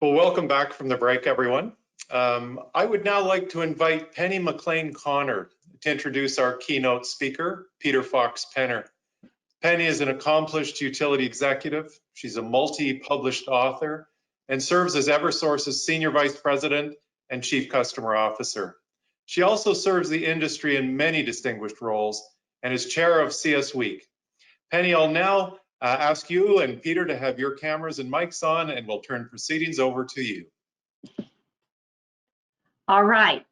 Well, welcome back from the break, everyone. I would now like to invite Penny McLean-Connor to introduce our keynote speaker, Peter Fox-Penner. Penny is an accomplished utility executive. She's a multi-published author and serves as Eversource's Senior Vice President and Chief Customer Officer. She also serves the industry in many distinguished roles and is chair of CS Week. Penny, I'll now ask you and Peter to have your cameras and mics on, and we'll turn proceedings over to you. All right.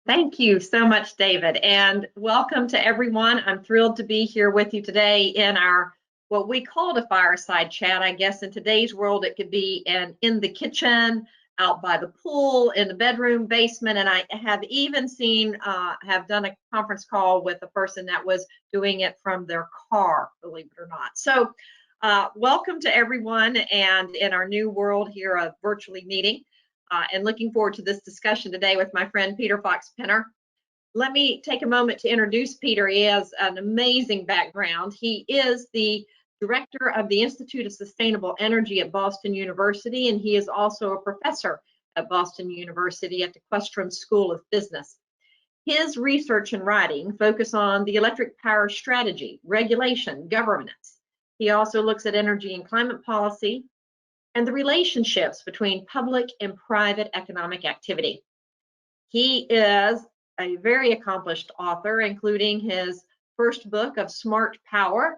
Thank you so much, David, and welcome to everyone. I'm thrilled to be here with you today in our, what we called a fireside chat. I guess in today's world, it could be in the kitchen, out by the pool, in the bedroom, basement, and I have even seen, have done a conference call with a person that was doing it from their car, believe it or not. So welcome to everyone, and in our new world here of virtually meeting, and looking forward to this discussion today with my friend Peter Fox-Penner. Let me take a moment to introduce Peter. He has an amazing background. He is the director of the Institute of Sustainable Energy at Boston University, and he is also a professor at Boston University at the Questrom School of Business. His research and writing focus on the electric power strategy, regulation, governance. He also looks at energy and climate policy and the relationships between public and private economic activity. He is a very accomplished author, including his first book of Smart Power,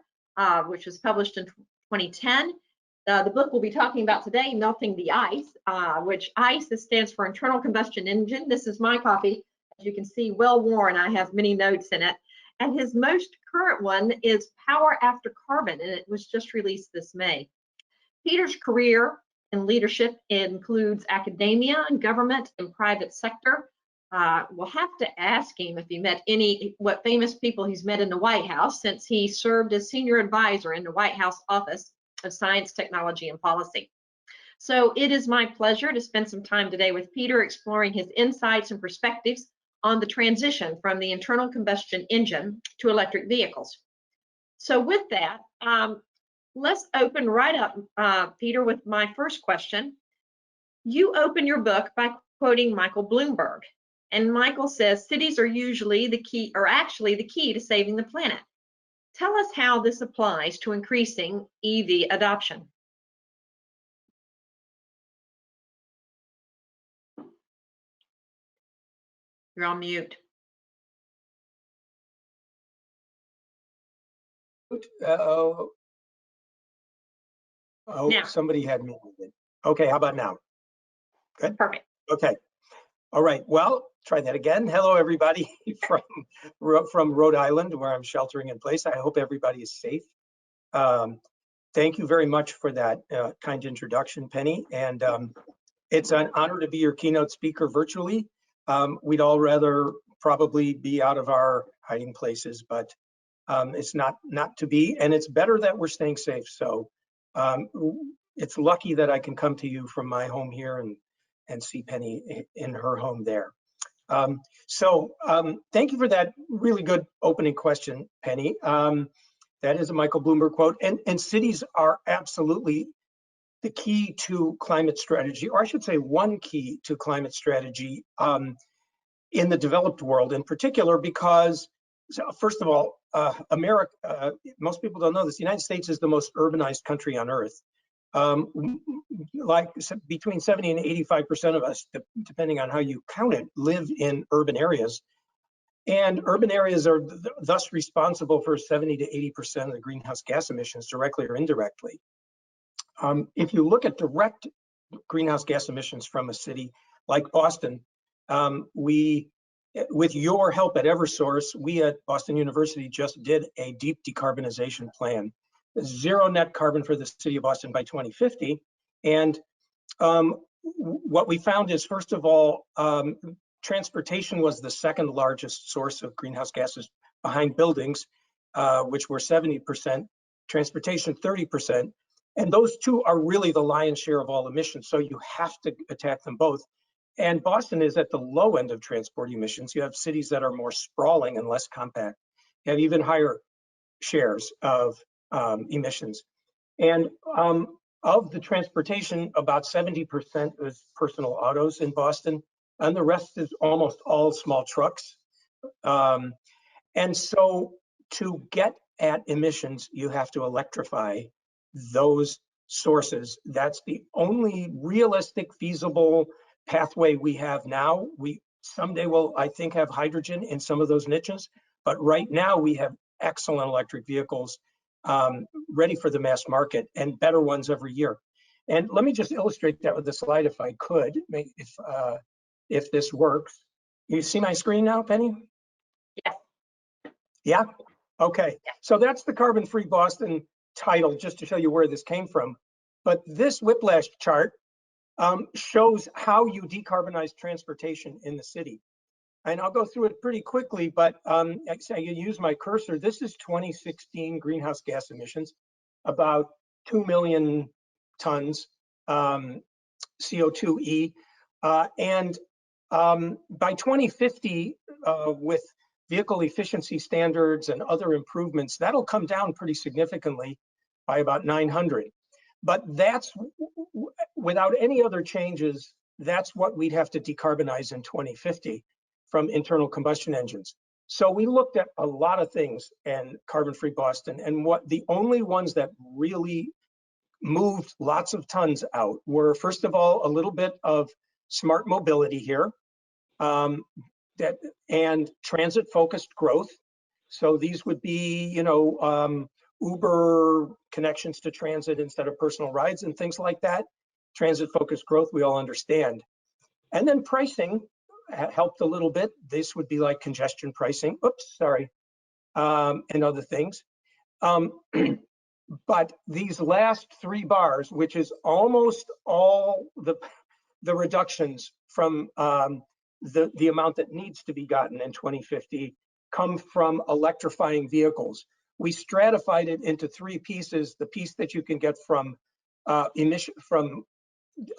which was published in 2010. The book we'll be talking about today, Melting the Ice, which ICE stands for Internal Combustion Engine. This is my copy. As you can see, well worn. I have many notes in it. And his most current one is Power After Carbon, and it was just released this May. Peter's career in leadership includes academia and government and private sector. We'll have to ask him if he met what famous people he's met in the White House, since he served as senior advisor in the White House Office of Science, Technology, and Policy. So it is my pleasure to spend some time today with Peter exploring his insights and perspectives on the transition from the internal combustion engine to electric vehicles. So with that, let's open right up, Peter, with my first question. You open your book by quoting Michael Bloomberg. And Michael says cities are usually the key, or actually the key to saving the planet. Tell us how this applies to increasing EV adoption. You're on mute. Oh, now. Somebody had me. Okay, how about now? Good. Perfect. Okay. All right. Well, try that again. Hello, everybody from Rhode Island, where I'm sheltering in place. I hope everybody is safe. Thank you very much for that kind introduction, Penny. And it's an honor to be your keynote speaker virtually. We'd all rather probably be out of our hiding places, but it's not to be. And it's better that we're staying safe. So it's lucky that I can come to you from my home here and see Penny in her home there. Thank you for that really good opening question, Penny. That is a Michael Bloomberg quote, and cities are absolutely the key to climate strategy, or I should say one key to climate strategy in the developed world in particular, because first of all, America, most people don't know this, the United States is the most urbanized country on earth. Like between 70 and 85% of us, depending on how you count it, live in urban areas. And urban areas are thus responsible for 70 to 80% of the greenhouse gas emissions, directly or indirectly. If you look at direct greenhouse gas emissions from a city like Boston, with your help at Eversource, we at Boston University just did a deep decarbonization plan. Zero net carbon for the city of Boston by 2050. And what we found is, first of all, transportation was the second largest source of greenhouse gases behind buildings, which were 70%, transportation 30%. And those two are really the lion's share of all emissions. So you have to attack them both. And Boston is at the low end of transport emissions. You have cities that are more sprawling and less compact. You have even higher shares of emissions. And Of the transportation, about 70% is personal autos in Boston, and the rest is almost all small trucks. And so to get at emissions, you have to electrify those sources. That's the only realistic, feasible pathway we have now. We someday will, I think, have hydrogen in some of those niches, but right now we have excellent electric vehicles ready for the mass market, and better ones every year. And let me just illustrate that with the slide, if I could, if this works. You see my screen now, Penny? Yes. Yeah? Okay. So that's the carbon-free Boston title, just to show you where this came from. But this whiplash chart shows how you decarbonize transportation in the city. And I'll go through it pretty quickly, but I use my cursor. This is 2016 greenhouse gas emissions, about 2 million tons CO2e. And by 2050, with vehicle efficiency standards and other improvements, that'll come down pretty significantly by about 900. But that's, without any other changes, that's what we'd have to decarbonize in 2050 from internal combustion engines. So we looked at a lot of things in carbon-free Boston, and what the only ones that really moved lots of tons out were, first of all, a little bit of smart mobility here, and transit-focused growth. So these would be, Uber connections to transit instead of personal rides and things like that. Transit-focused growth, we all understand. And then pricing helped a little bit. This would be like congestion pricing. Oops, sorry. And other things. But these last 3 bars, which is almost all the reductions from the amount that needs to be gotten in 2050, come from electrifying vehicles. We stratified it into 3 pieces: the piece that you can get from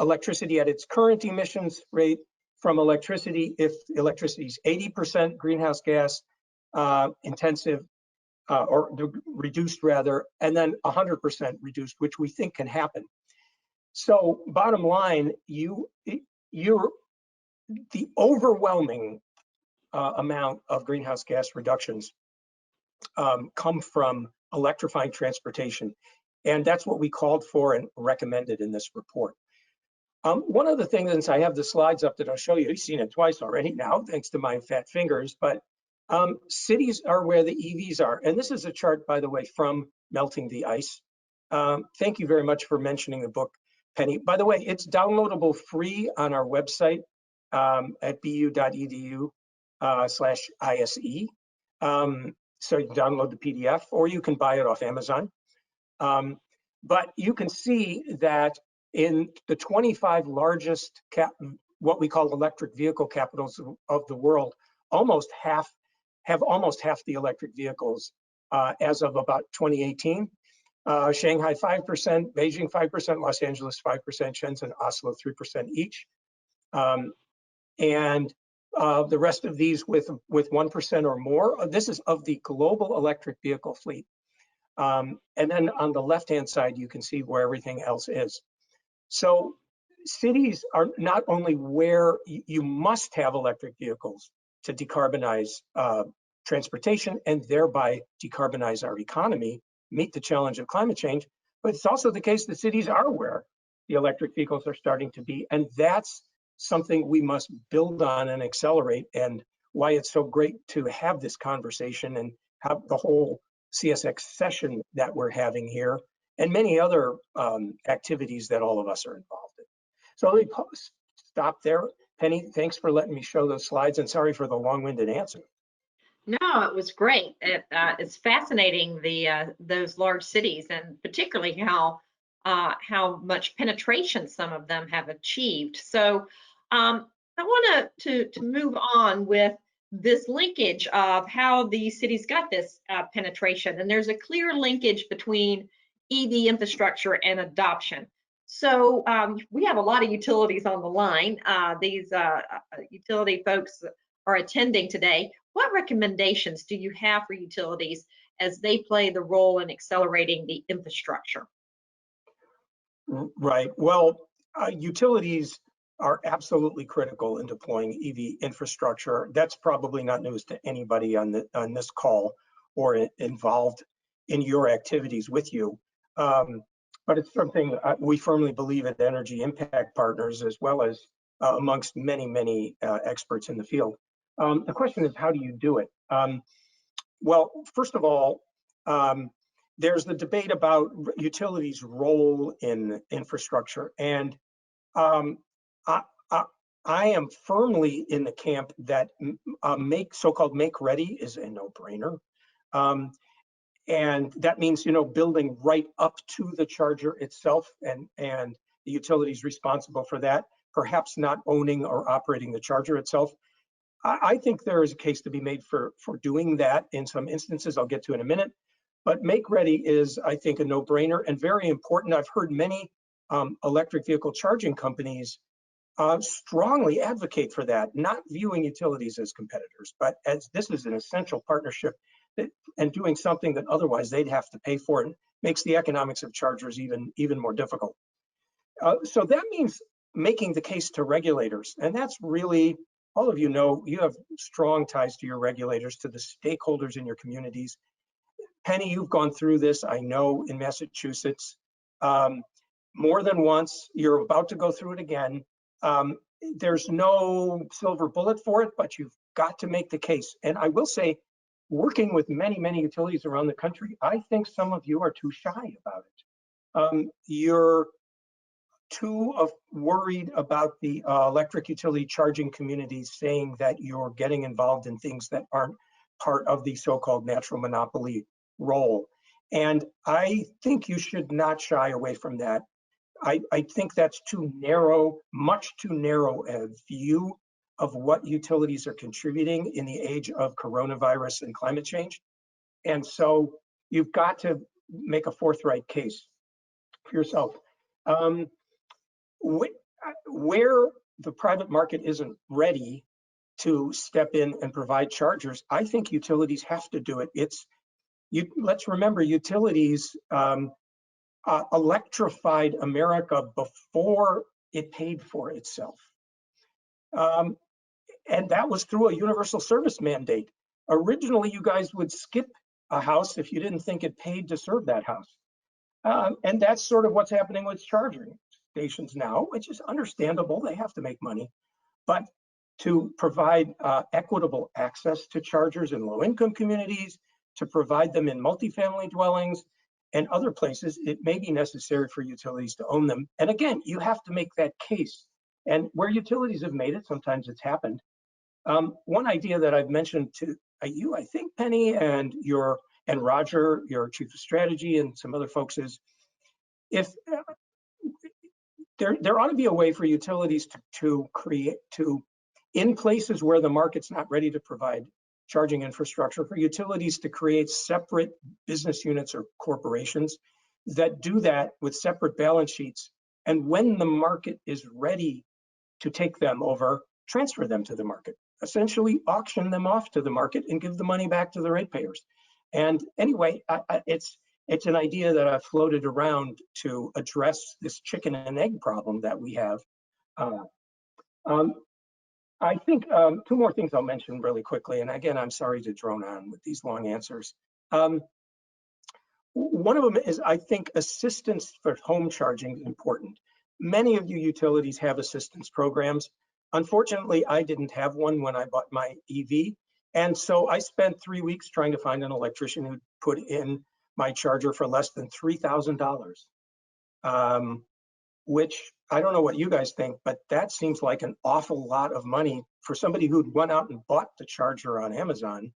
electricity at its current emissions rate, from electricity if electricity is 80% greenhouse gas intensive, or reduced rather, and then 100% reduced, which we think can happen. So bottom line, the overwhelming amount of greenhouse gas reductions come from electrifying transportation. And that's what we called for and recommended in this report. One of the things, since I have the slides up that I'll show you, you've seen it twice already now, thanks to my fat fingers, but cities are where the EVs are. And this is a chart, by the way, from Melting the Ice. Thank you very much for mentioning the book, Penny. By the way, it's downloadable free on our website at bu.edu/ISE. So you can download the PDF, or you can buy it off Amazon. But you can see that in the 25 largest what we call electric vehicle capitals of the world, almost half the electric vehicles as of about 2018. Shanghai 5%, Beijing 5%, Los Angeles 5%, Shenzhen, Oslo 3% each. And the rest of these with 1% or more. This is of the global electric vehicle fleet. And then on the left-hand side, you can see where everything else is. So cities are not only where you must have electric vehicles to decarbonize transportation and thereby decarbonize our economy, meet the challenge of climate change, but it's also the case that cities are where the electric vehicles are starting to be. And that's something we must build on and accelerate, and why it's so great to have this conversation and have the whole CSX session that we're having here, and many other activities that all of us are involved in. So let me stop there. Penny, thanks for letting me show those slides, and sorry for the long-winded answer. No, it was great. It's fascinating, those large cities, and particularly how much penetration some of them have achieved. So I want to move on with this linkage of how these cities got this penetration, and there's a clear linkage between EV infrastructure and adoption. So we have a lot of utilities on the line. These utility folks are attending today. What recommendations do you have for utilities as they play the role in accelerating the infrastructure? Right. Well, utilities are absolutely critical in deploying EV infrastructure. That's probably not news to anybody on this call or involved in your activities with you. But it's something we firmly believe at Energy Impact Partners, as well as amongst many experts in the field. The question is, how do you do it? Well, first of all, there's the debate about utilities' role in infrastructure, and I, I am firmly in the camp that so-called make ready is a no-brainer. And that means, building right up to the charger itself, and the utilities responsible for that, perhaps not owning or operating the charger itself. I think there is a case to be made for doing that in some instances. I'll get to in a minute. But make ready is, I think, a no-brainer and very important. I've heard many electric vehicle charging companies strongly advocate for that, not viewing utilities as competitors, but as this is an essential partnership and doing something that otherwise they'd have to pay for, and makes the economics of chargers even more difficult. So that means making the case to regulators, and that's really, all of you have strong ties to your regulators, to the stakeholders in your communities. Penny, you've gone through this, I know, in Massachusetts more than once. You're about to go through it again. There's no silver bullet for it, but you've got to make the case. And I will say, working with many utilities around the country, I think some of you are too shy about it. You're too worried about the electric utility charging communities saying that you're getting involved in things that aren't part of the so-called natural monopoly role. And I think you should not shy away from that. I think that's too narrow, much too narrow a view of what utilities are contributing in the age of coronavirus and climate change. And so you've got to make a forthright case for yourself. Where the private market isn't ready to step in and provide chargers, I think utilities have to do it. Let's remember, utilities electrified America before it paid for itself. And that was through a universal service mandate. Originally, you guys would skip a house if you didn't think it paid to serve that house. And that's sort of what's happening with charging stations now, which is understandable. They have to make money. But to provide equitable access to chargers in low-income communities, to provide them in multifamily dwellings and other places, it may be necessary for utilities to own them. And again, you have to make that case. And where utilities have made it, sometimes it's happened. One idea that I've mentioned to you, I think, Penny, and Roger, your chief of strategy, and some other folks, is if there ought to be a way for utilities to create, in places where the market's not ready to provide charging infrastructure, for utilities to create separate business units or corporations that do that with separate balance sheets. And when the market is ready to take them over, transfer them to the market, essentially auction them off to the market and give the money back to the ratepayers. And anyway, it's an idea that I've floated around to address this chicken and egg problem that we have. I think two more things I'll mention really quickly. And again, I'm sorry to drone on with these long answers. One of them is, I think, assistance for home charging is important. Many of you utilities have assistance programs. Unfortunately, I didn't have one when I bought my EV. And so I spent 3 weeks trying to find an electrician who'd put in my charger for less than $3,000, which I don't know what you guys think, but that seems like an awful lot of money for somebody who'd run out and bought the charger on Amazon,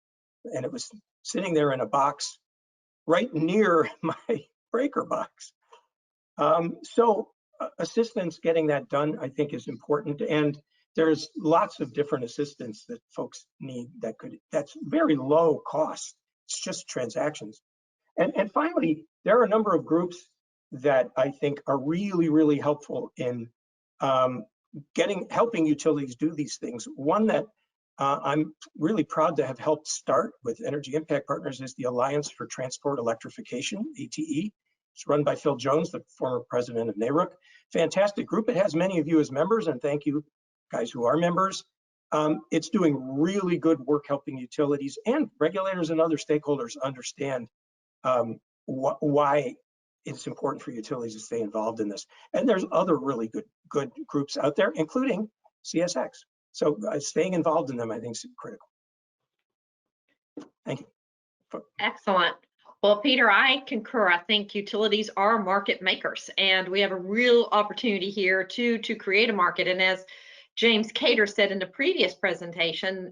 and it was sitting there in a box right near my breaker box. So assistance getting that done, I think, is important. And there's lots of different assistance that folks need that's very low cost. It's just transactions. And finally, there are a number of groups that I think are really helpful in helping utilities do these things. One that I'm really proud to have helped start with Energy Impact Partners is the Alliance for Transport Electrification, ATE. It's run by Phil Jones, the former president of NARUC. Fantastic group. It has many of you as members, and thank you guys who are members. It's doing really good work helping utilities and regulators and other stakeholders understand why it's important for utilities to stay involved in this. And there's other really good groups out there, including CSX. So staying involved in them, I think, is critical. Thank you. Excellent. Well, Peter, I concur. I think utilities are market makers, and we have a real opportunity here to create a market. And as James Cater said in the previous presentation,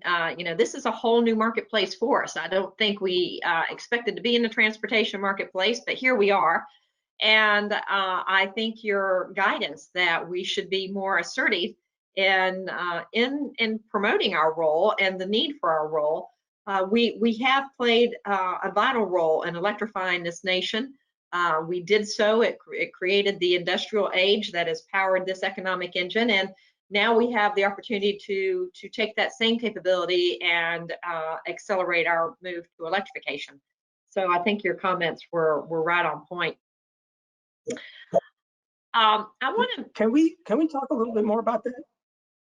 this is a whole new marketplace for us. I don't think we expected to be in the transportation marketplace, but here we are. And I think your guidance that we should be more assertive in promoting our role and the need for our role. We have played a vital role in electrifying this nation. We did so. It created the industrial age that has powered this economic engine, and now we have the opportunity to take that same capability and accelerate our move to electrification. So I think your comments were right on point. I want to. Can we talk a little bit more about that?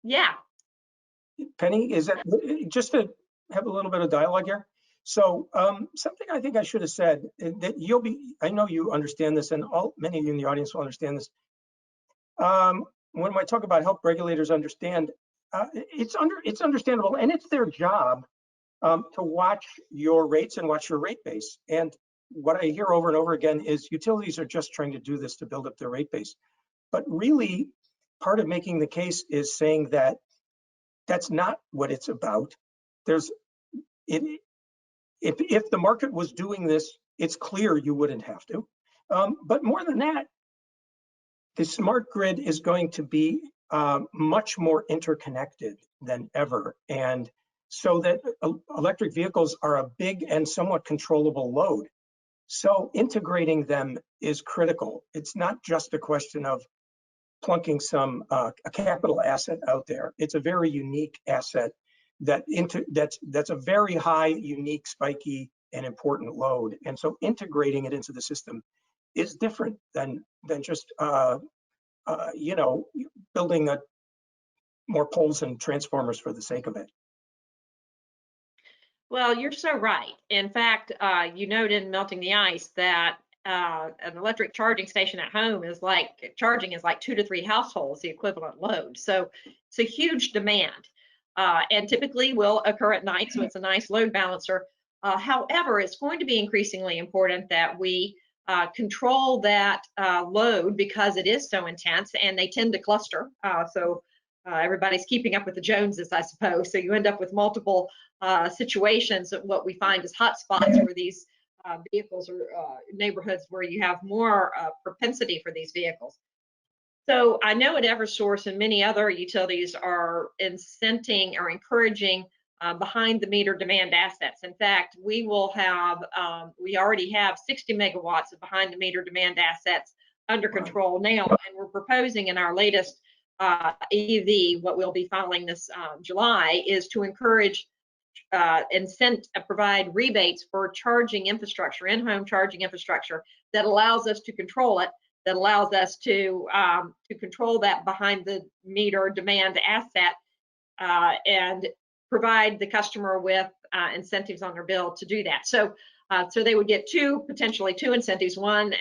Yeah. Penny, is that just to have a little bit of dialogue here? So something I think I should have said that I know you understand this, and many of you in the audience will understand this. When I talk about help regulators understand, it's understandable, and it's their job to watch your rates and watch your rate base. And what I hear over and over again is utilities are just trying to do this to build up their rate base. But really, part of making the case is saying that that's not what it's about. If the market was doing this, it's clear you wouldn't have to. But more than that, the smart grid is going to be much more interconnected than ever. And so that electric vehicles are a big and somewhat controllable load. So integrating them is critical. It's not just a question of plunking a capital asset out there. It's a very unique asset that's a very high, unique, spiky, and important load. And so integrating it into the system is different than just building more poles and transformers for the sake of it. Well, you're so right. In fact, you noted in Melting the Ice that an electric charging station at home is like 2 to 3 households, the equivalent load. So it's a huge demand, and typically will occur at night. So it's a nice load balancer. However, it's going to be increasingly important that we control that load because it is so intense, and they tend to cluster. Everybody's keeping up with the Joneses, I suppose. So you end up with multiple situations. What we find is hotspots where these vehicles or neighborhoods where you have more propensity for these vehicles. So I know at Eversource and many other utilities are incenting or encouraging behind the meter demand assets. In fact, we already have 60 megawatts of behind the meter demand assets under control now, and we're proposing in our latest EV, what we'll be filing this July, is to encourage provide rebates for charging infrastructure, in-home charging infrastructure that allows us to control it, that allows us to control that behind the meter demand asset and provide the customer with incentives on their bill to do that. So they would get potentially two incentives: one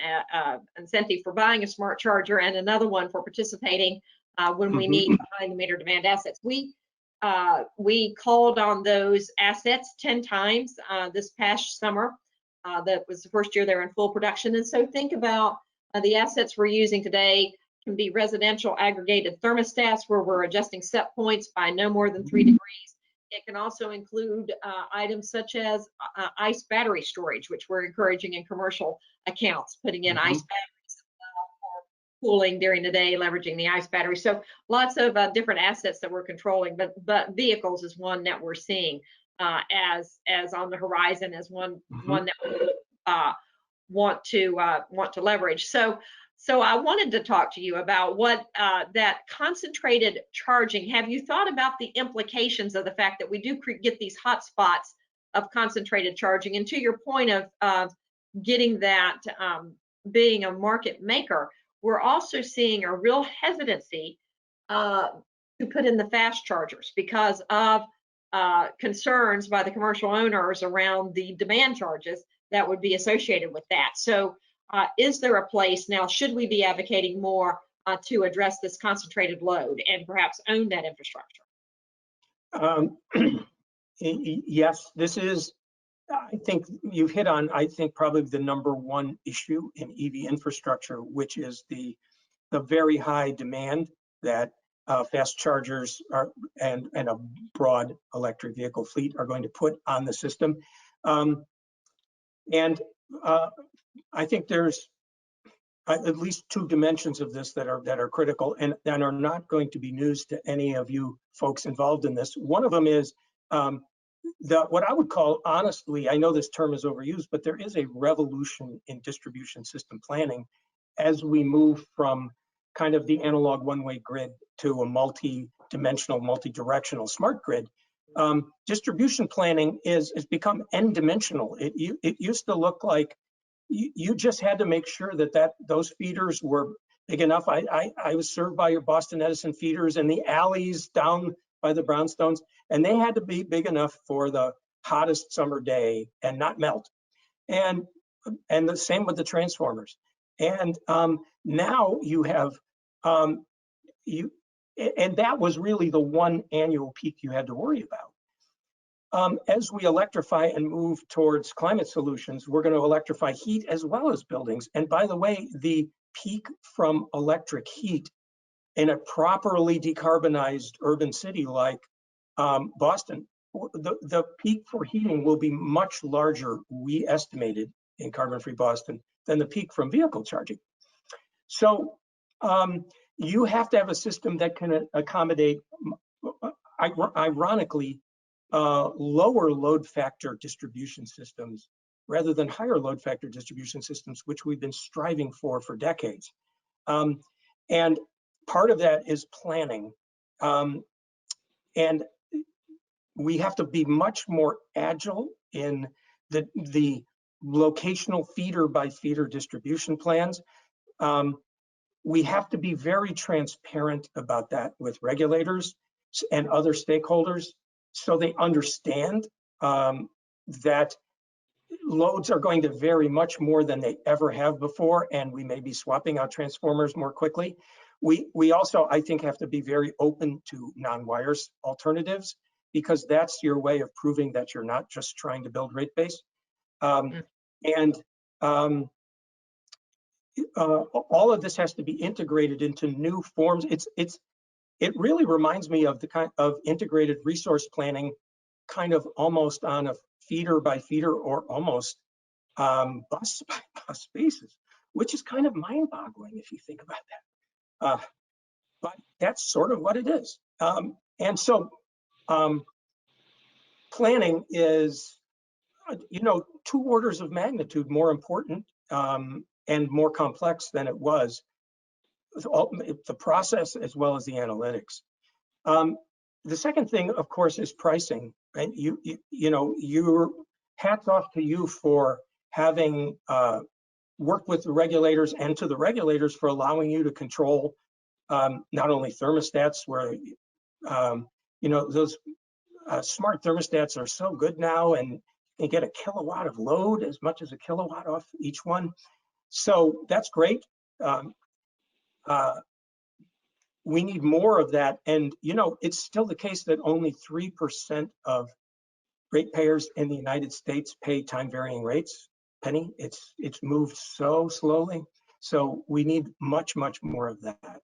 incentive for buying a smart charger, and another one for participating when we need behind the meter demand assets. We called on those assets 10 times this past summer. That was the first year they were in full production. And so think about the assets we're using today can be residential aggregated thermostats where we're adjusting set points by no more than 3 degrees. It can also include items such as ice battery storage, which we're encouraging in commercial accounts, putting in ice batteries for cooling during the day, leveraging the ice battery. So lots of different assets that we're controlling, but vehicles is one that we're seeing as on the horizon as one that we want to leverage. So I wanted to talk to you about what that concentrated charging. Have you thought about the implications of the fact that we do get these hot spots of concentrated charging? And to your point of getting that being a market maker, we're also seeing a real hesitancy to put in the fast chargers because of concerns by the commercial owners around the demand charges that would be associated with that. So is there a place now, should we be advocating more to address this concentrated load and perhaps own that infrastructure? Yes, this is, I think you've hit on, I think probably the #1 issue in EV infrastructure, which is the very high demand that fast chargers are and a broad electric vehicle fleet are going to put on the system. I think there's at least 2 dimensions of this that are critical and that are not going to be news to any of you folks involved in this. One of them is what I would call, honestly, I know this term is overused, but there is a revolution in distribution system planning as we move from kind of the analog one-way grid to a multi-dimensional, multi-directional smart grid. Distribution planning has become n-dimensional. It used to look like you just had to make sure that those feeders were big enough. I was served by your Boston Edison feeders and the alleys down by the brownstones, and they had to be big enough for the hottest summer day and not melt. And the same with the transformers. And now you have and that was really the one annual peak you had to worry about. As we electrify and move towards climate solutions, we're going to electrify heat as well as buildings. And by the way, the peak from electric heat in a properly decarbonized urban city like Boston, the peak for heating will be much larger, we estimated, in carbon-free Boston than the peak from vehicle charging. So you have to have a system that can accommodate, ironically, lower load factor distribution systems rather than higher load factor distribution systems, which we've been striving for decades. And part of that is planning. And we have to be much more agile in the locational feeder by feeder distribution plans. We have to be very transparent about that with regulators and other stakeholders so they understand that loads are going to vary much more than they ever have before, and we may be swapping out transformers more quickly. We also, I think, have to be very open to non-wires alternatives, because that's your way of proving that you're not just trying to build rate base. All of this has to be integrated into new forms. It really reminds me of the kind of integrated resource planning, kind of almost on a feeder by feeder or almost bus by bus basis, which is kind of mind-boggling if you think about that. But that's sort of what it is. And so planning is, 2 orders of magnitude more important and more complex than it was, the process as well as the analytics. The second thing, of course, is pricing. Right? Your hats off to you for having worked with the regulators and to the regulators for allowing you to control not only thermostats, where those smart thermostats are so good now, and you can get a kilowatt of load as much as a kilowatt off each one. So that's great. We need more of that. And, it's still the case that only 3% of ratepayers in the United States pay time varying rates. Penny, it's moved so slowly. So we need much, much more of that.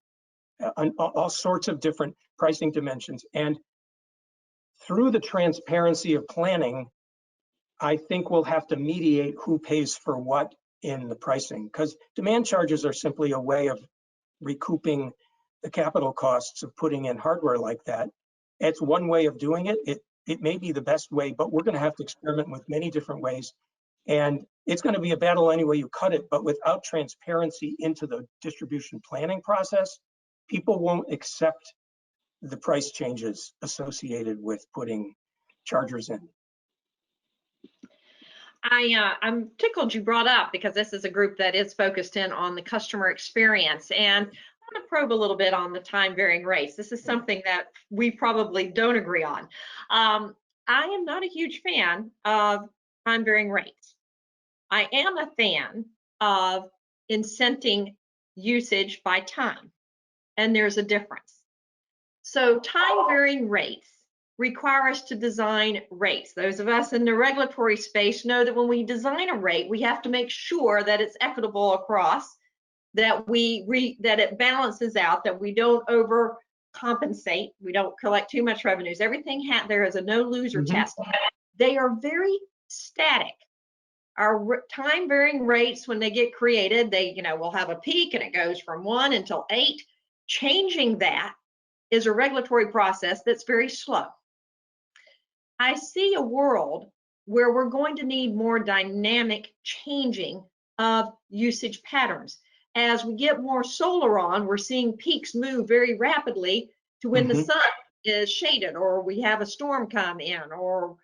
All sorts of different pricing dimensions. And through the transparency of planning, I think we'll have to mediate who pays for what in the pricing, because demand charges are simply a way of recouping the capital costs of putting in hardware like that. It's one way of doing it. It may be the best way, but we're going to have to experiment with many different ways. And it's going to be a battle any way you cut it, but without transparency into the distribution planning process, people won't accept the price changes associated with putting chargers in. I'm tickled you brought up, because this is a group that is focused in on the customer experience, and I want to probe a little bit on the time varying rates. This is something that we probably don't agree on. I am not a huge fan of time varying rates. I am a fan of incenting usage by time, and there's a difference. So time varying rates require us to design rates. Those of us in the regulatory space know that when we design a rate, we have to make sure that it's equitable across, that that it balances out, that we don't overcompensate, we don't collect too much revenues. Everything there is a no loser test. They are very static. Our time varying rates, when they get created, they will have a peak and it goes from 1 until 8. Changing that is a regulatory process that's very slow. I see a world where we're going to need more dynamic changing of usage patterns. As we get more solar on, we're seeing peaks move very rapidly to when the sun is shaded, or we have a storm come in, or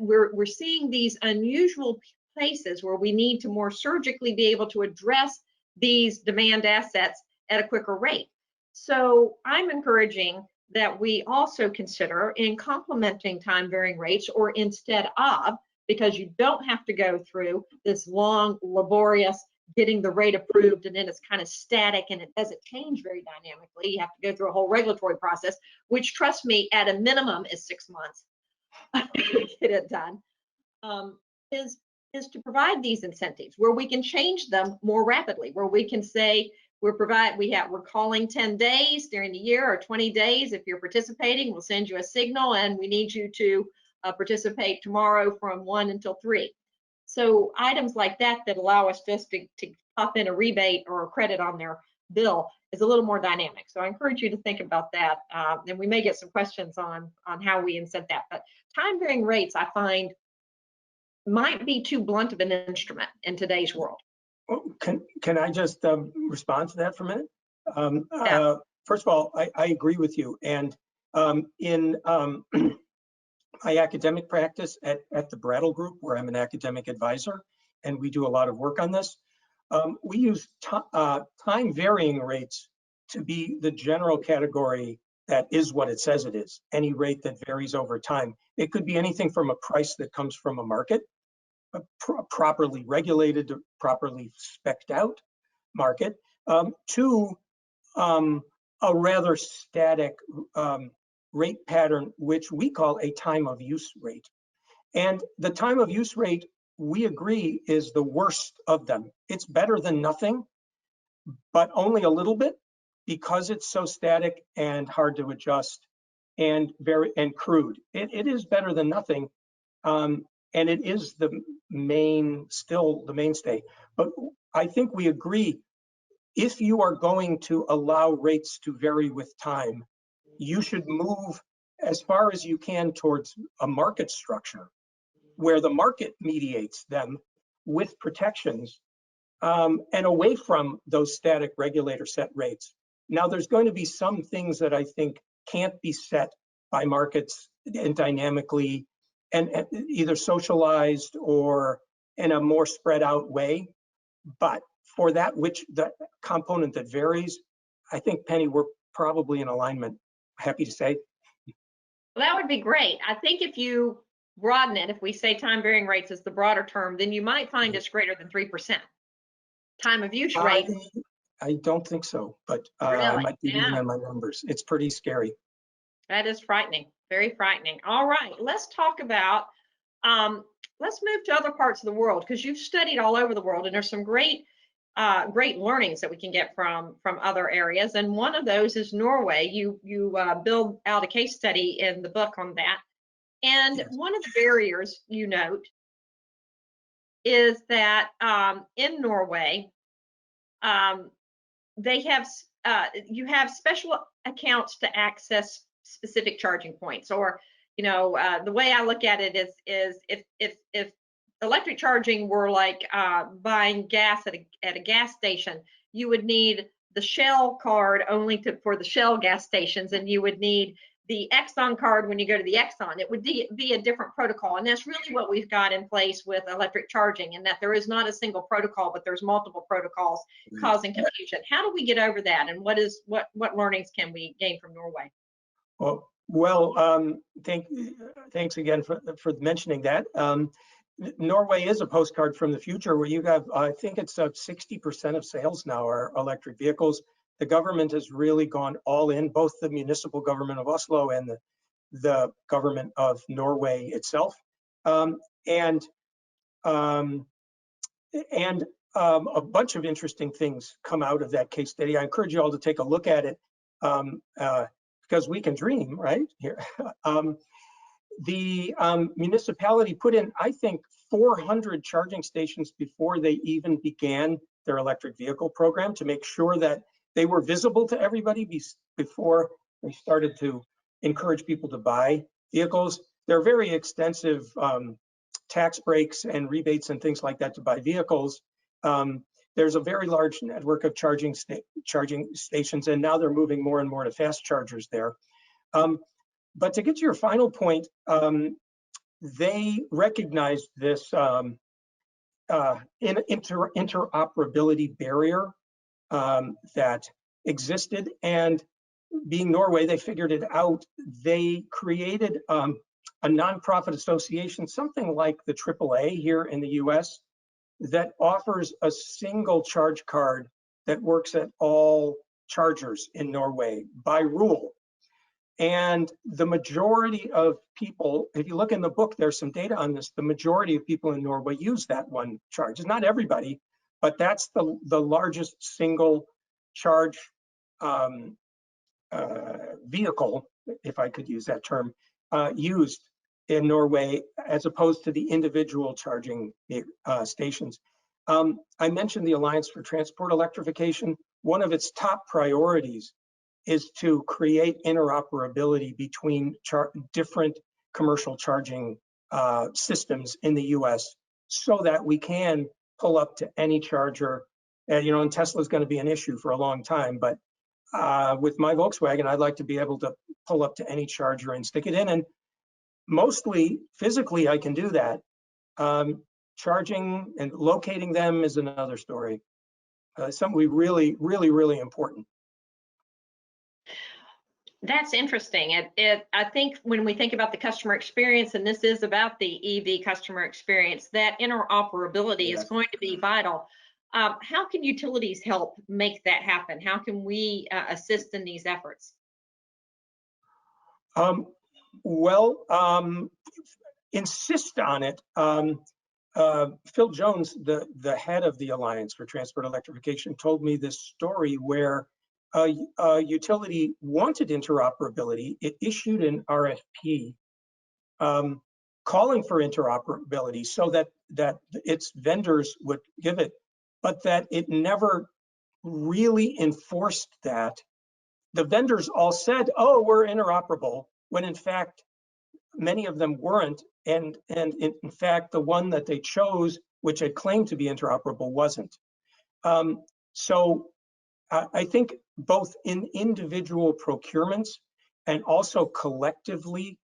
we're seeing these unusual places where we need to more surgically be able to address these demand assets at a quicker rate. So I'm encouraging that we also consider, in complementing time varying rates, or instead of, because you don't have to go through this long, laborious getting the rate approved, and then it's kind of static and it doesn't change very dynamically. You have to go through a whole regulatory process, which, trust me, at a minimum is 6 months to get it done, is to provide these incentives where we can change them more rapidly, where we can say, we're calling 10 days during the year, or 20 days. If you're participating, we'll send you a signal, and we need you to participate tomorrow from 1 until 3. So items like that allow us just to pop in a rebate or a credit on their bill is a little more dynamic. So I encourage you to think about that. And we may get some questions on how we incent that. But time varying rates, I find, might be too blunt of an instrument in today's world. Can I just respond to that for a minute? Yeah. First of all, I agree with you. And in my academic practice at the Brattle Group, where I'm an academic advisor, and we do a lot of work on this, we use time varying rates to be the general category that is what it says it is, any rate that varies over time. It could be anything from a price that comes from a market, a properly regulated, properly spec'd out market, to a rather static rate pattern, which we call a time of use rate. And the time of use rate, we agree, is the worst of them. It's better than nothing, but only a little bit, because it's so static and hard to adjust and crude. It is better than nothing. And it is still the mainstay. But I think we agree, if you are going to allow rates to vary with time, you should move as far as you can towards a market structure where the market mediates them with protections, and away from those static regulator set rates. Now, there's going to be some things that I think can't be set by markets and dynamically, and either socialized or in a more spread out way. But for that, the component that varies, I think, Penny, we're probably in alignment, happy to say. Well, that would be great. I think if you broaden it, if we say time varying rates is the broader term, then you might find it's greater than 3%. Time of use rate. I don't think so, but Really? I might be Yeah. reading on my numbers. It's pretty scary. That is frightening, very frightening. All right, let's talk about, let's move to other parts of the world, because you've studied all over the world, and there's some great learnings that we can get from other areas. And one of those is Norway. You build out a case study in the book on that. And Yes. one of the barriers you note is that in Norway, they have you have special accounts to access specific charging points. Or, the way I look at it is if electric charging were like buying gas at a gas station, you would need the Shell card only for the Shell gas stations, and you would need the Exxon card when you go to the Exxon. It would be a different protocol. And that's really what we've got in place with electric charging, in that there is not a single protocol, but there's multiple protocols causing confusion. How do we get over that? And what learnings can we gain from Norway? Well, thanks again for mentioning that. Norway is a postcard from the future where you have, I think it's 60% of sales now are electric vehicles. The government has really gone all in, both the municipal government of Oslo and the government of Norway itself. And a bunch of interesting things come out of that case study. I encourage you all to take a look at it because we can dream, right? Here. The municipality put in, I think, 400 charging stations before they even began their electric vehicle program to make sure that they were visible to everybody before they started to encourage people to buy vehicles. There are very extensive tax breaks and rebates and things like that to buy vehicles. There's a very large network of charging stations, and now they're moving more and more to fast chargers there. But to get to your final point, they recognized this interoperability barrier that existed, and being Norway, they figured it out. They created a nonprofit association, something like the AAA here in the US, that offers a single charge card that works at all chargers in Norway by rule. And the majority of people, if you look in the book, there's some data on this, the majority of people in Norway use that one charge. It's not everybody, but that's the largest single charge vehicle, if I could use that term, used in Norway, as opposed to the individual charging stations. I mentioned the Alliance for Transport Electrification. One of its top priorities is to create interoperability between different commercial charging systems in the US so that we can pull up to any charger. And Tesla is going to be an issue for a long time, but with my Volkswagen, I'd like to be able to pull up to any charger and stick it in. And mostly physically, I can do that. Charging and locating them is another story. Something really important. That's interesting. I think when we think about the customer experience, and this is about the EV customer experience, that interoperability is going to be vital. How can utilities help make that happen? How can we assist in these efforts? Insist on it. Phil Jones, the head of the Alliance for Transport Electrification, told me this story where a utility wanted interoperability. It issued an RFP calling for interoperability so that its vendors would give it, but that it never really enforced that. The vendors all said, "Oh, we're interoperable," when in fact many of them weren't, and in fact the one that they chose, which had claimed to be interoperable, wasn't. So I think both in individual procurements and also collectively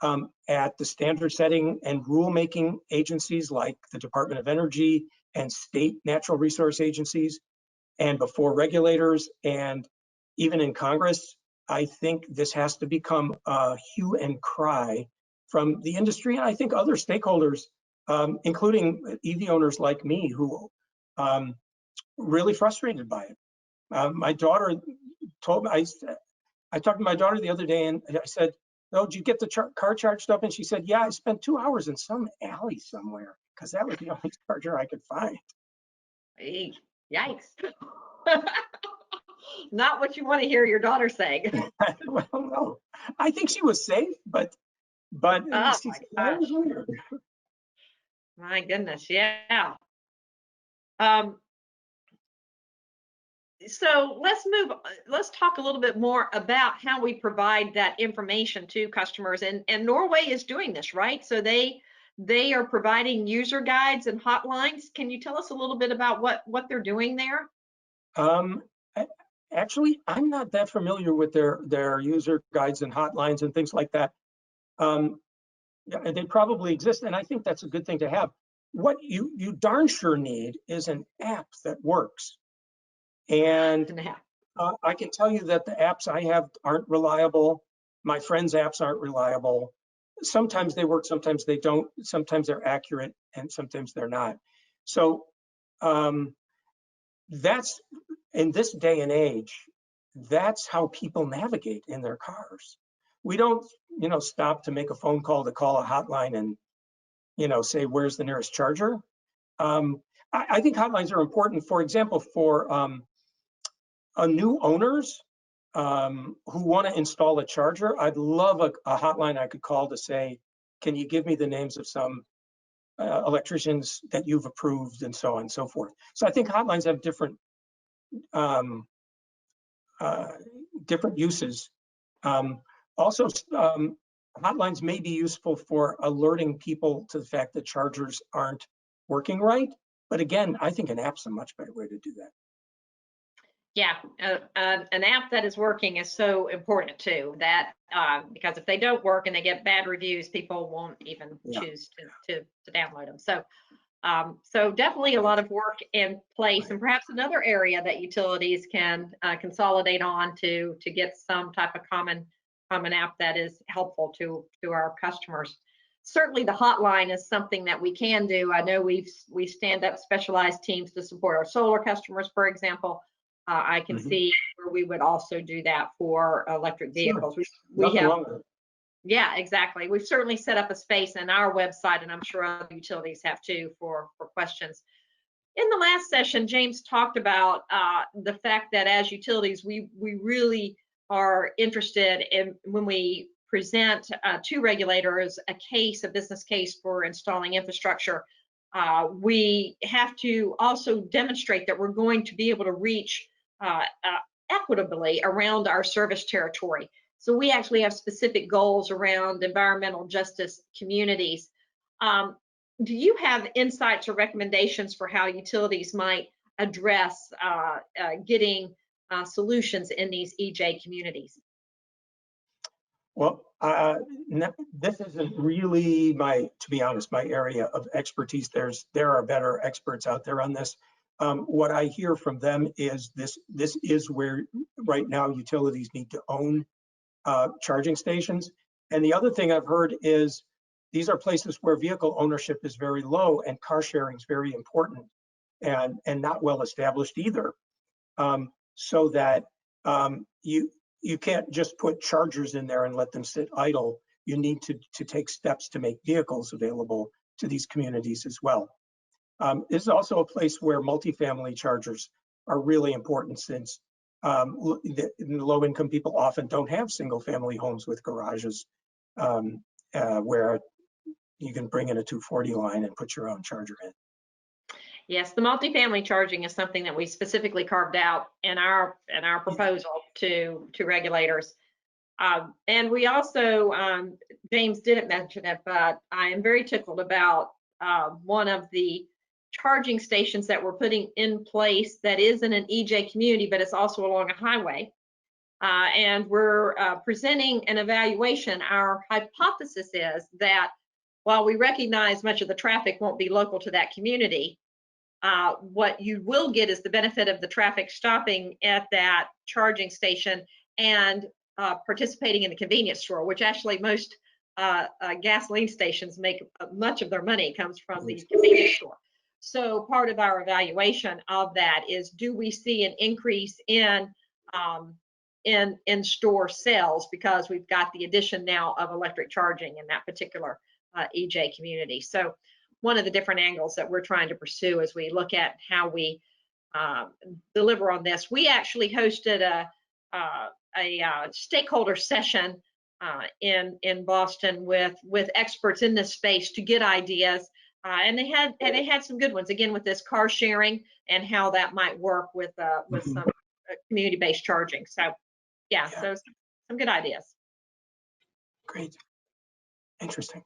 at the standard setting and rulemaking agencies like the Department of Energy and state natural resource agencies, and before regulators, and even in Congress, I think this has to become a hue and cry from the industry, and I think other stakeholders, including EV owners like me, who really frustrated by it. My daughter told me, I talked to my daughter the other day, and I said, "Oh, did you get the car charged up?" And she said, "Yeah, I spent 2 hours in some alley somewhere because that was the only charger I could find." Hey, yikes. Not what you want to hear your daughter saying. Well, no, I think she was safe, but Oh, my that was weird. My goodness, yeah. So let's talk a little bit more about how we provide that information to customers. And Norway is doing this, right? So they are providing user guides and hotlines. Can you tell us a little bit about what they're doing there? Actually, I'm not that familiar with their user guides and hotlines and things like that. Yeah, they probably exist, and I think that's a good thing to have. What you darn sure need is an app that works. And I can tell you that the apps I have aren't reliable. My friends' apps aren't reliable. Sometimes they work, sometimes they don't. Sometimes they're accurate, and sometimes they're not. So that's, in this day and age, that's how people navigate in their cars. We don't, stop to make a phone call, to call a hotline and, say, where's the nearest charger? I think hotlines are important, for example, for new owners who want to install a charger. I'd love a hotline I could call to say, can you give me the names of some electricians that you've approved, and so on and so forth. So I think hotlines have different uses. Also, hotlines may be useful for alerting people to the fact that chargers aren't working right. But again, I think an app's a much better way to do that. Yeah, an app that is working is so important too. That because if they don't work and they get bad reviews, people won't even choose to download them. So, so definitely a lot of work in place, and perhaps another area that utilities can consolidate on to get some type of common app that is helpful to our customers. Certainly, the hotline is something that we can do. I know we stand up specialized teams to support our solar customers, for example. I can see where we would also do that for electric vehicles. Sure. We have, yeah, exactly. We've certainly set up a space in our website, and I'm sure other utilities have too, for questions. In the last session, James talked about the fact that as utilities, we really are interested in, when we present to regulators a business case for installing infrastructure, we have to also demonstrate that we're going to be able to reach equitably around our service territory. So we actually have specific goals around environmental justice communities. Do you have insights or recommendations for how utilities might address getting solutions in these EJ communities? Well, this isn't really to be honest, my area of expertise. There are better experts out there on this. What I hear from them is this is where right now utilities need to own charging stations. And the other thing I've heard is these are places where vehicle ownership is very low and car sharing is very important and not well established either. So that you can't just put chargers in there and let them sit idle. You need to take steps to make vehicles available to these communities as well. This is also a place where multifamily chargers are really important, since low-income people often don't have single-family homes with garages where you can bring in a 240 line and put your own charger in. Yes, the multifamily charging is something that we specifically carved out in our proposal to regulators. And we also, James didn't mention it, but I am very tickled about one of the charging stations that we're putting in place that is in an EJ community, but it's also along a highway. And we're presenting an evaluation. Our hypothesis is that while we recognize much of the traffic won't be local to that community, what you will get is the benefit of the traffic stopping at that charging station and participating in the convenience store, which actually most gasoline stations make much of their money comes from the convenience store. So part of our evaluation of that is, do we see an increase in store sales because we've got the addition now of electric charging in that particular EJ community. So one of the different angles that we're trying to pursue as we look at how we deliver on this. We actually hosted a stakeholder session in Boston with experts in this space to get ideas, and they had some good ones, again, with this car sharing and how that might work with some community-based charging. So yeah, so some good ideas. Great. Interesting.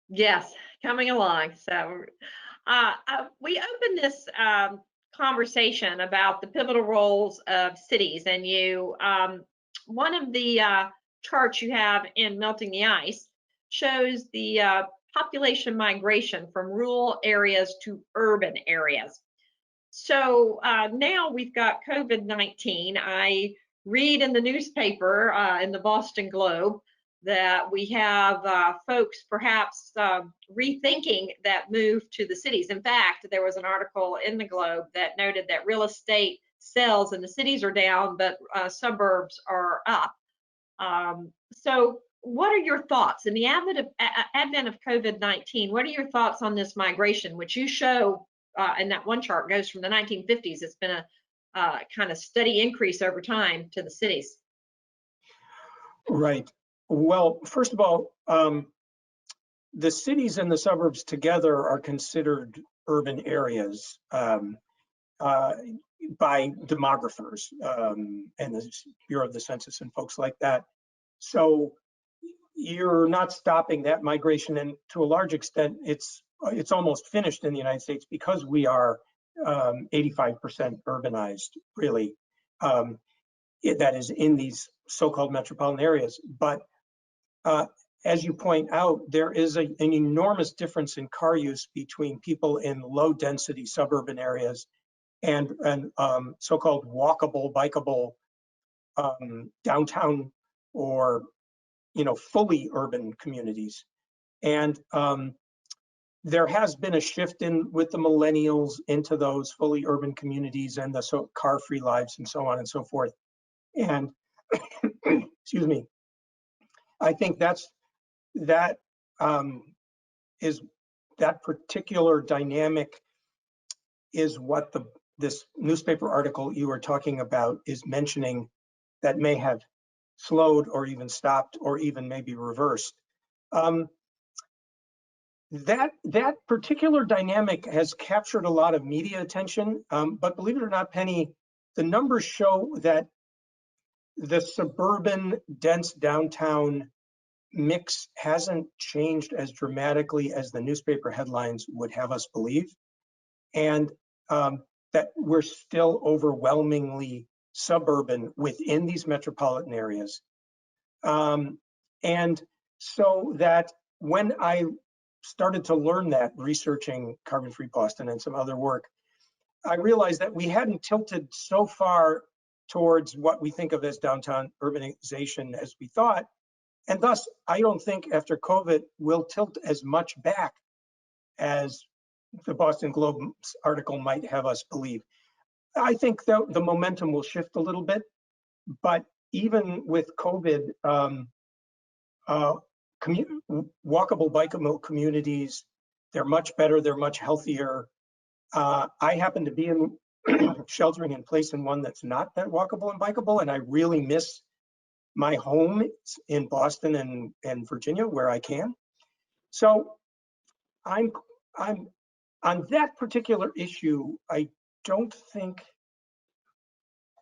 Yes, coming along. So we opened this conversation about the pivotal roles of cities, and you one of the charts you have in Melting the Ice shows the population migration from rural areas to urban areas. So now we've got COVID-19. I read in the newspaper, in the Boston Globe, that we have folks perhaps rethinking that move to the cities. In fact, there was an article in the Globe that noted that real estate sales in the cities are down, but suburbs are up. So what are your thoughts in the advent of COVID-19? What are your thoughts on this migration, which you show in that one chart goes from the 1950s? It's been a kind of steady increase over time to the cities. Right. Well, first of all, the cities and the suburbs together are considered urban areas by demographers and the Bureau of the Census and folks like that. So you're not stopping that migration, and to a large extent, it's almost finished in the United States because we are 85% urbanized, really. That is in these so-called metropolitan areas. But as you point out, there is an enormous difference in car use between people in low-density suburban areas and so-called walkable, bikeable downtown or fully urban communities. And there has been a shift with the millennials into those fully urban communities and the car-free lives and so on and so forth. And excuse me, I think that particular dynamic is what this newspaper article you were talking about is mentioning, that may have slowed or even stopped or even maybe reversed. That particular dynamic has captured a lot of media attention, but believe it or not, Penny, the numbers show that the suburban dense downtown mix hasn't changed as dramatically as the newspaper headlines would have us believe, and that we're still overwhelmingly suburban within these metropolitan areas. And so that when I started to learn that, researching Carbon Free Boston and some other work, I realized that we hadn't tilted so far towards what we think of as downtown urbanization as we thought. And thus, I don't think after COVID, we'll tilt as much back as the Boston Globe article might have us believe. I think the momentum will shift a little bit, but even with COVID, walkable, bikeable communities, they're much better, they're much healthier. I happen to be in sheltering in place in one that's not that walkable and bikeable, and I really miss my home in Boston and Virginia where I can. So I'm on that particular issue, I don't think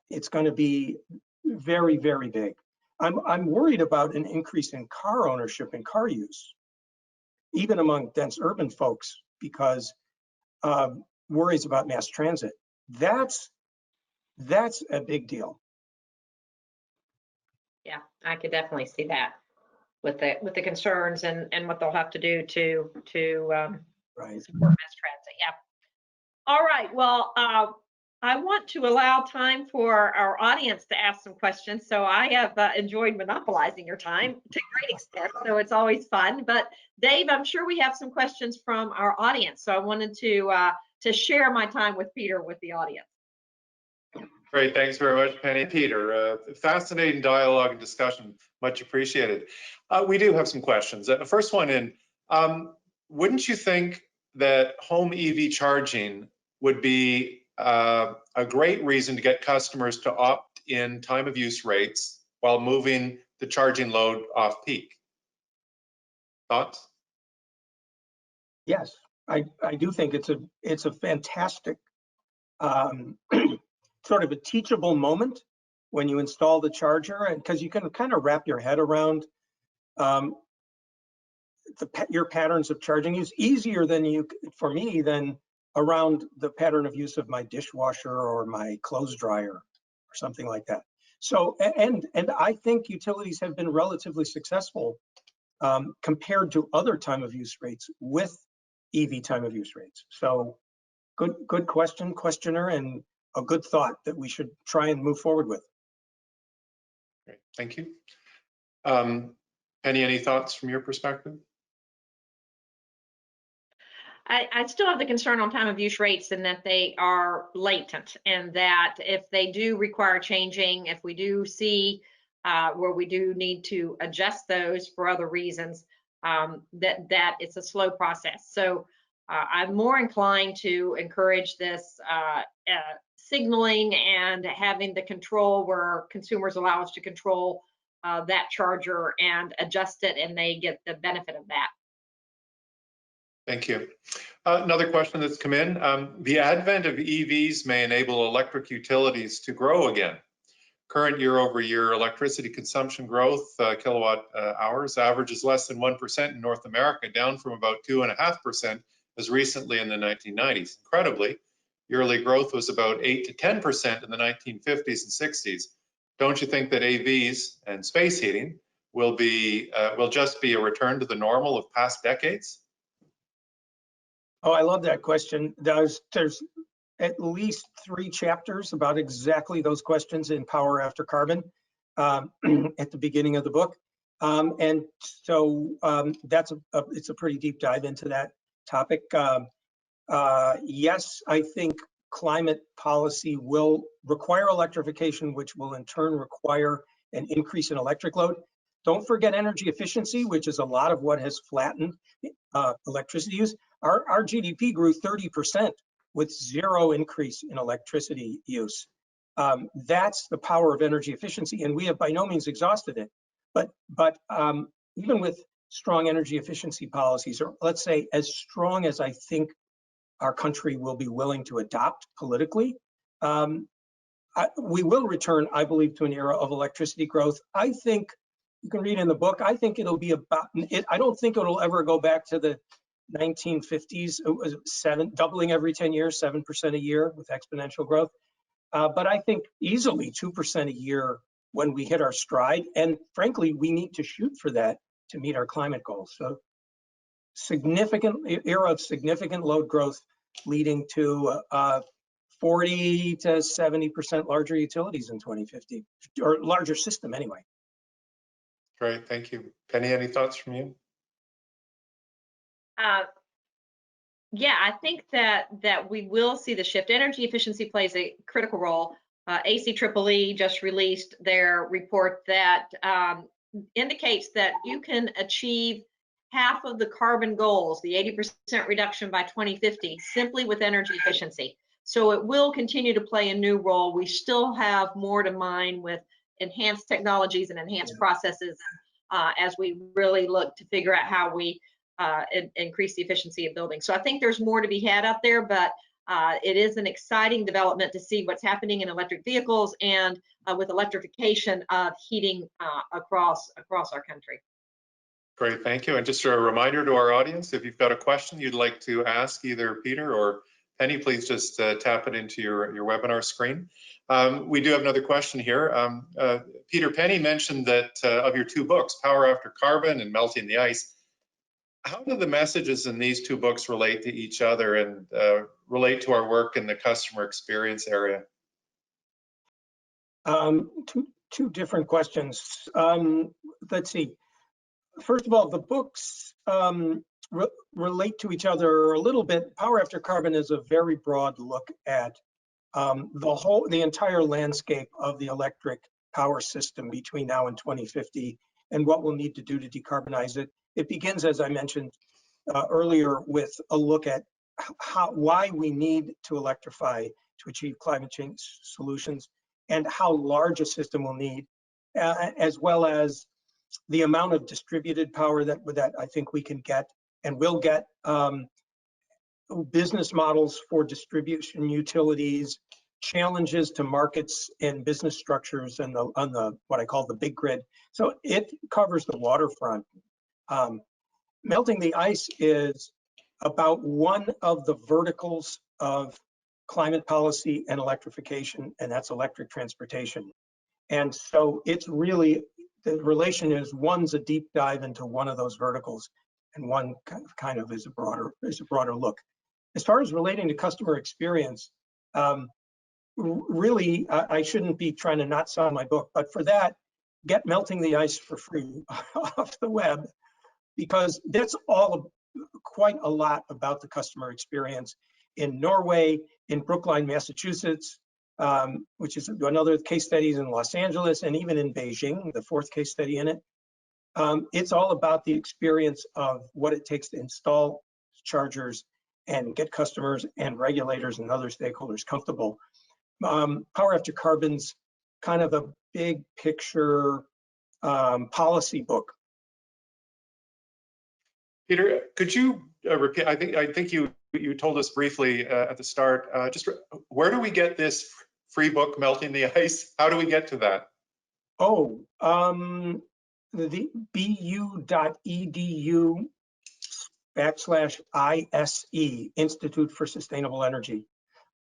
it's going to be very, very big. I'm worried about an increase in car ownership and car use, even among dense urban folks, because worries about mass transit. That's a big deal. Yeah, I could definitely see that with the concerns and what they'll have to do to Right. support mass transit. Yeah. All right. Well, I want to allow time for our audience to ask some questions. So I have enjoyed monopolizing your time to a great extent. So it's always fun. But Dave, I'm sure we have some questions from our audience. So I wanted to share my time with Peter with the audience. Great, thanks very much, Penny. Peter, fascinating dialogue and discussion, much appreciated. We do have some questions. The first one in, wouldn't you think that home EV charging would be a great reason to get customers to opt in time of use rates while moving the charging load off peak? Thoughts? Yes, I do think it's a fantastic sort of a teachable moment when you install the charger, and because you can kind of wrap your head around your patterns of charging use easier than for me than around the pattern of use of my dishwasher or my clothes dryer or something like that. So, and I think utilities have been relatively successful compared to other time of use rates with EV time of use rates. So good question, questioner, and a good thought that we should try and move forward with. Great, thank you. Penny, any thoughts from your perspective? I still have the concern on time of use rates and that they are latent, and that if they do require changing, if we do see where we do need to adjust those for other reasons, that it's a slow process. So I'm more inclined to encourage this signaling and having the control where consumers allow us to control that charger and adjust it, and they get the benefit of that. Thank you. Another question that's come in. The advent of EVs may enable electric utilities to grow again. Current year-over-year electricity consumption growth, kilowatt hours, averages less than 1% in North America, down from about 2.5% as recently in the 1990s. Incredibly, yearly growth was about 8 to 10% in the 1950s and 60s. Don't you think that AVs and space heating will just be a return to the normal of past decades? Oh, I love that question. There's at least 3 chapters about exactly those questions in Power After Carbon at the beginning of the book. And so it's a pretty deep dive into that topic. Yes, I think climate policy will require electrification, which will in turn require an increase in electric load. Don't forget energy efficiency, which is a lot of what has flattened electricity use. Our GDP grew 30% with 0 increase in electricity use. That's the power of energy efficiency, and we have by no means exhausted it. But even with strong energy efficiency policies, or let's say as strong as I think our country will be willing to adopt politically, we will return, I believe, to an era of electricity growth. I think you can read in the book, I think it'll be about, I don't think it'll ever go back to the 1950s. It was doubling every 10 years, 7% a year with exponential growth. But I think easily 2% a year when we hit our stride. And frankly, we need to shoot for that to meet our climate goals. So significant era of significant load growth leading to 40 to 70% larger utilities in 2050, or larger system anyway. Great, thank you. Penny, any thoughts from you? Yeah, I think that we will see the shift. Energy efficiency plays a critical role. ACEEE just released their report that indicates that you can achieve half of the carbon goals, the 80% reduction by 2050, simply with energy efficiency. So it will continue to play a new role. We still have more to mine with enhanced technologies and enhanced processes as we really look to figure out how we increase the efficiency of buildings. So I think there's more to be had out there, but it is an exciting development to see what's happening in electric vehicles and with electrification of heating across our country. Great, thank you. And just a reminder to our audience, if you've got a question you'd like to ask either Peter or Penny, please just tap it into your webinar screen. We do have another question here. Peter, Penny mentioned that of your 2 books, Power After Carbon and Melting the Ice, how do the messages in these 2 books relate to each other and relate to our work in the customer experience area? Two different questions. Let's see. First of all, the books relate to each other a little bit. Power After Carbon is a very broad look at the entire landscape of the electric power system between now and 2050 and what we'll need to do to decarbonize it. It begins, as I mentioned earlier, with a look at why we need to electrify to achieve climate change solutions and how large a system will need, as well as the amount of distributed power that I think we can get and will get, business models for distribution utilities, challenges to markets and business structures and on the what I call the big grid. So it covers the waterfront. Melting the Ice is about one of the verticals of climate policy and electrification, and that's electric transportation. And so it's really, the relation is one's a deep dive into one of those verticals, and one kind of is a broader look. As far as relating to customer experience, really, I shouldn't be trying to not sell my book, but for that, get Melting the Ice for free off the web, because that's all quite a lot about the customer experience in Norway, in Brookline, Massachusetts, which is another case studies in Los Angeles, and even in Beijing, the fourth case study in it. It's all about the experience of what it takes to install chargers and get customers and regulators and other stakeholders comfortable. Power After Carbon's kind of a big picture policy book. Peter, could you repeat? I think you told us briefly at the start. Just where do we get this free book, Melting the Ice? How do we get to that? Oh, the bu.edu/ISE, Institute for Sustainable Energy.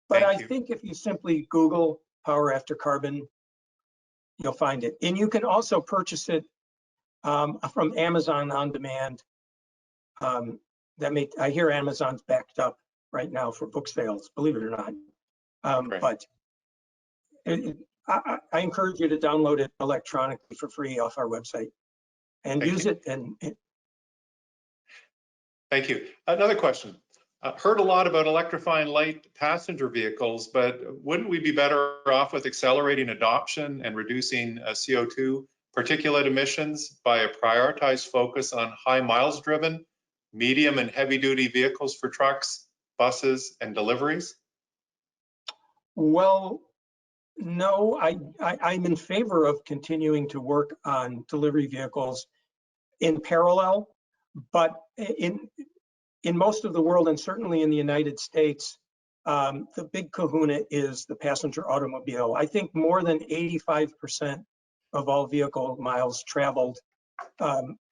But I think if you simply Google Power After Carbon, you'll find it. And you can also purchase it from Amazon on demand. I hear Amazon's backed up right now for book sales, believe it or not. But I encourage you to download it electronically for free off our website and use it. Thank you. Another question. Heard a lot about electrifying light passenger vehicles, but wouldn't we be better off with accelerating adoption and reducing CO2 particulate emissions by a prioritized focus on high miles driven, medium and heavy duty vehicles for trucks, buses, and deliveries? Well, no, I'm in favor of continuing to work on delivery vehicles in parallel, but in most of the world, and certainly in the United States, the big kahuna is the passenger automobile. I think more than 85% of all vehicle miles traveled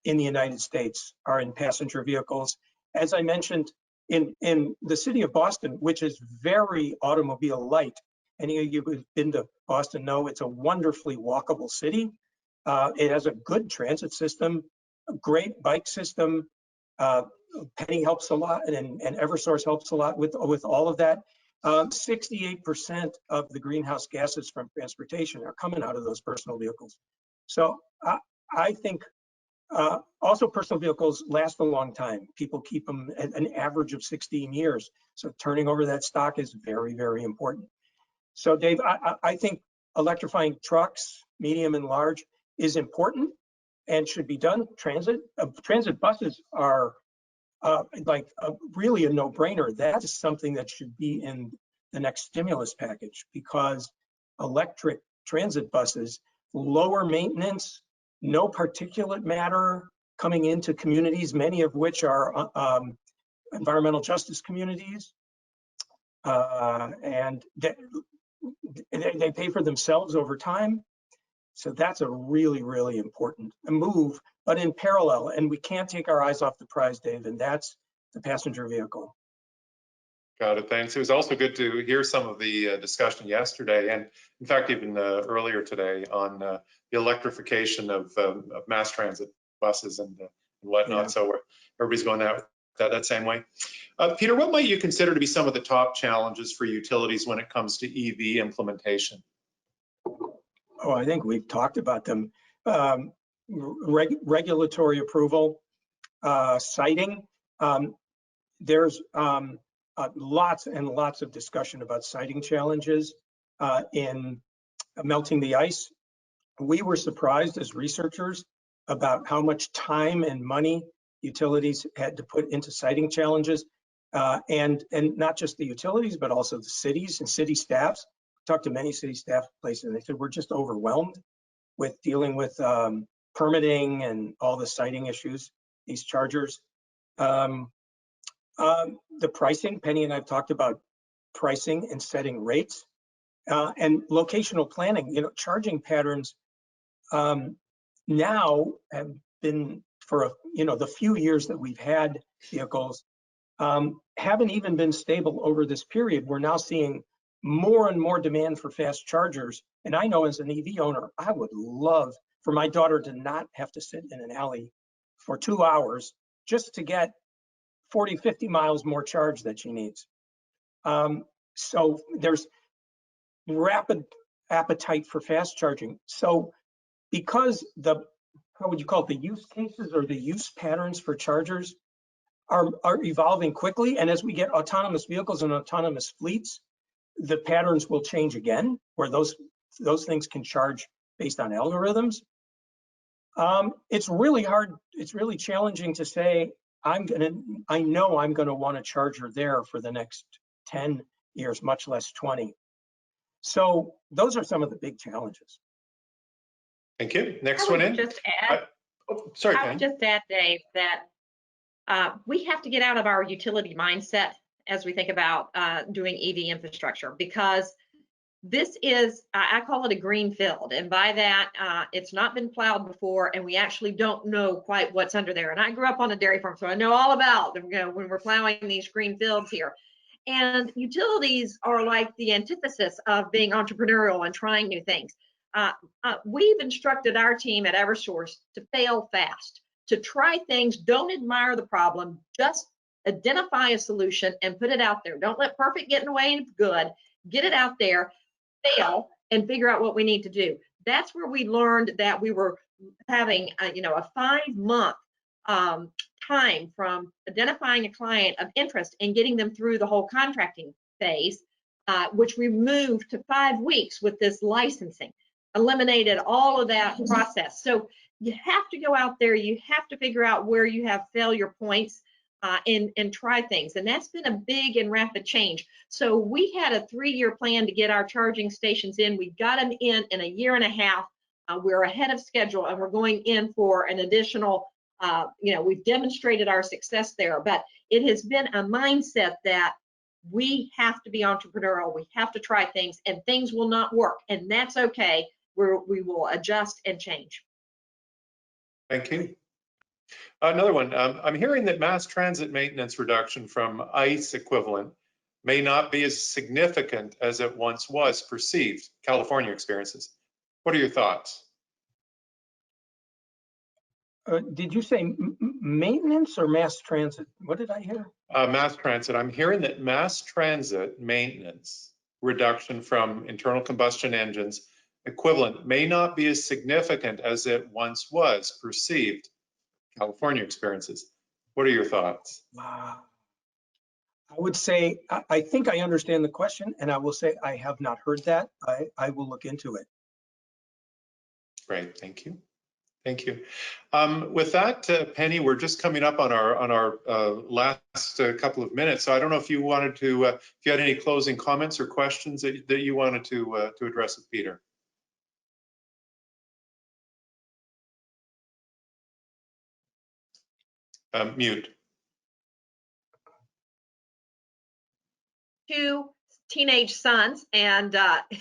in the United States are in passenger vehicles. As I mentioned, in the city of Boston, which is very automobile light, any of you who've been to Boston know it's a wonderfully walkable city. It has a good transit system, a great bike system. Penny helps a lot, and Eversource helps a lot with all of that. 68% of the greenhouse gases from transportation are coming out of those personal vehicles. So I think also personal vehicles last a long time. People keep them at an average of 16 years. So turning over that stock is very, very important. So Dave, I think electrifying trucks, medium and large, is important and should be done. Transit buses are really a no-brainer. That is something that should be in the next stimulus package, because electric transit buses, lower maintenance, no particulate matter coming into communities, many of which are environmental justice communities, and they pay for themselves over time. So that's a really, really important move, but in parallel, and we can't take our eyes off the prize, Dave, and that's the passenger vehicle. Got it, thanks. It was also good to hear some of the discussion yesterday, and in fact, even earlier today, on the electrification of mass transit buses and whatnot. Yeah. So everybody's going that same way. Peter, what might you consider to be some of the top challenges for utilities when it comes to EV implementation? Oh, I think we've talked about them. Regulatory approval, siting. There's lots and lots of discussion about siting challenges in Melting the Ice. We were surprised as researchers about how much time and money utilities had to put into siting challenges, and not just the utilities, but also the cities and city staffs. Talked to many city staff places, and they said we're just overwhelmed with dealing with permitting and all the siting issues, these chargers. The pricing, Penny and I've talked about pricing and setting rates, and locational planning. You know, charging patterns now have been, for the few years that we've had vehicles, haven't even been stable over this period. We're now seeing more and more demand for fast chargers. And I know as an EV owner, I would love for my daughter to not have to sit in an alley for 2 hours just to get 40, 50 miles more charge that she needs. So there's rapid appetite for fast charging. So because how would you call it, the use cases or the use patterns for chargers are evolving quickly. And as we get autonomous vehicles and autonomous fleets, the patterns will change again, where those things can charge based on algorithms. It's really hard. It's really challenging to say, I know I'm gonna want a charger there for the next 10 years, much less 20. So those are some of the big challenges. Thank you. Next one in. Just add, Sorry, I would just add, Dave, that we have to get out of our utility mindset as we think about doing EV infrastructure, because this is, I call it a green field. And by that, it's not been plowed before, and we actually don't know quite what's under there. And I grew up on a dairy farm, so I know all about when we're plowing these green fields here. And utilities are like the antithesis of being entrepreneurial and trying new things. We've instructed our team at Eversource to fail fast, to try things, don't admire the problem, just identify a solution and put it out there. Don't let perfect get in the way of good. Get it out there, fail, and figure out what we need to do. That's where we learned that we were having a 5-month time from identifying a client of interest and getting them through the whole contracting phase, which we moved to 5 weeks with this licensing, eliminated all of that process. So you have to go out there, you have to figure out where you have failure points and try things. And that's been a big and rapid change. So we had a 3-year plan to get our charging stations in. We got them in a year and a half. We're ahead of schedule, and we're going in for an additional, we've demonstrated our success there, but it has been a mindset that we have to be entrepreneurial. We have to try things, and things will not work, and that's okay. We will adjust and change. Thank you. Another one. I'm hearing that mass transit maintenance reduction from ICE equivalent may not be as significant as it once was perceived. California experiences. What are your thoughts? Did you say maintenance or mass transit? What did I hear? Mass transit. I'm hearing that mass transit maintenance reduction from internal combustion engines equivalent may not be as significant as it once was perceived. California experiences. What are your thoughts? I would say, I think I understand the question, and I will say I have not heard that. I will look into it. Great, thank you. Thank you. With that, Penny, we're just coming up on our last couple of minutes. So I don't know if you wanted to, if you had any closing comments or questions that you wanted to address with Peter. Mute. 2 teenage sons, and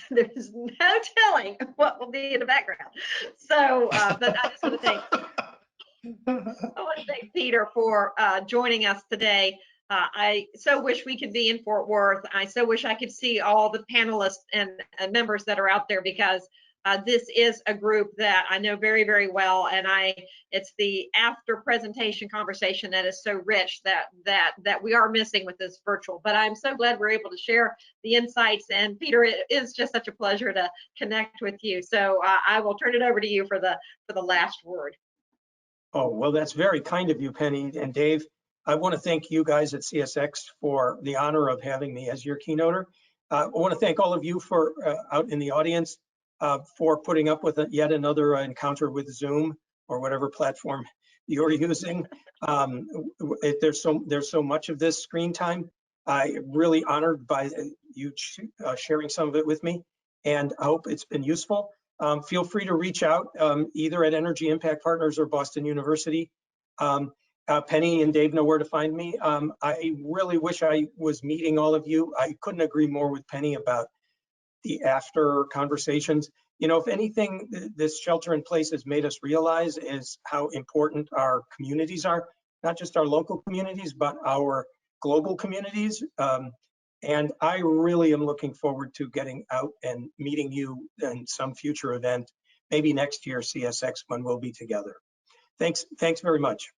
there's no telling what will be in the background. So, but I just want to thank Peter for joining us today. I so wish we could be in Fort Worth. I so wish I could see all the panelists and members that are out there, because this is a group that I know very, very well, and it's the after presentation conversation that is so rich that we are missing with this virtual. But I'm so glad we're able to share the insights. And Peter, it is just such a pleasure to connect with you. So I will turn it over to you for the last word. Oh, well, that's very kind of you, Penny and Dave. I want to thank you guys at CSX for the honor of having me as your keynoter. I want to thank all of you for out in the audience for putting up with yet another encounter with Zoom or whatever platform you're using. There's so much of this screen time. I'm really honored by you sharing some of it with me, and I hope it's been useful. Feel free to reach out either at Energy Impact Partners or Boston University. Penny and Dave know where to find me. I really wish I was meeting all of you. I couldn't agree more with Penny about the after conversations. You know, if anything, this shelter in place has made us realize is how important our communities are, not just our local communities, but our global communities. And I really am looking forward to getting out and meeting you in some future event, maybe next year, CSX, when we'll be together. Thanks very much.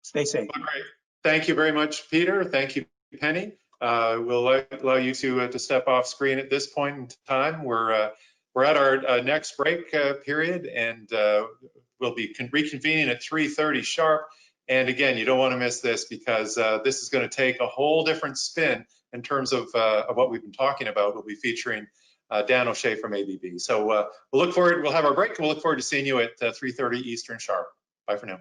Stay safe. All right. Thank you very much, Peter. Thank you, Penny. We'll allow you to step off screen at this point in time. We're at our next break period, and we'll be reconvening at 3:30 sharp. And again, you don't want to miss this, because this is going to take a whole different spin in terms of what we've been talking about. We'll be featuring Dan O'Shea from ABB. So we'll look forward. We'll have our break, and we'll look forward to seeing you at 3:30 Eastern sharp. Bye for now.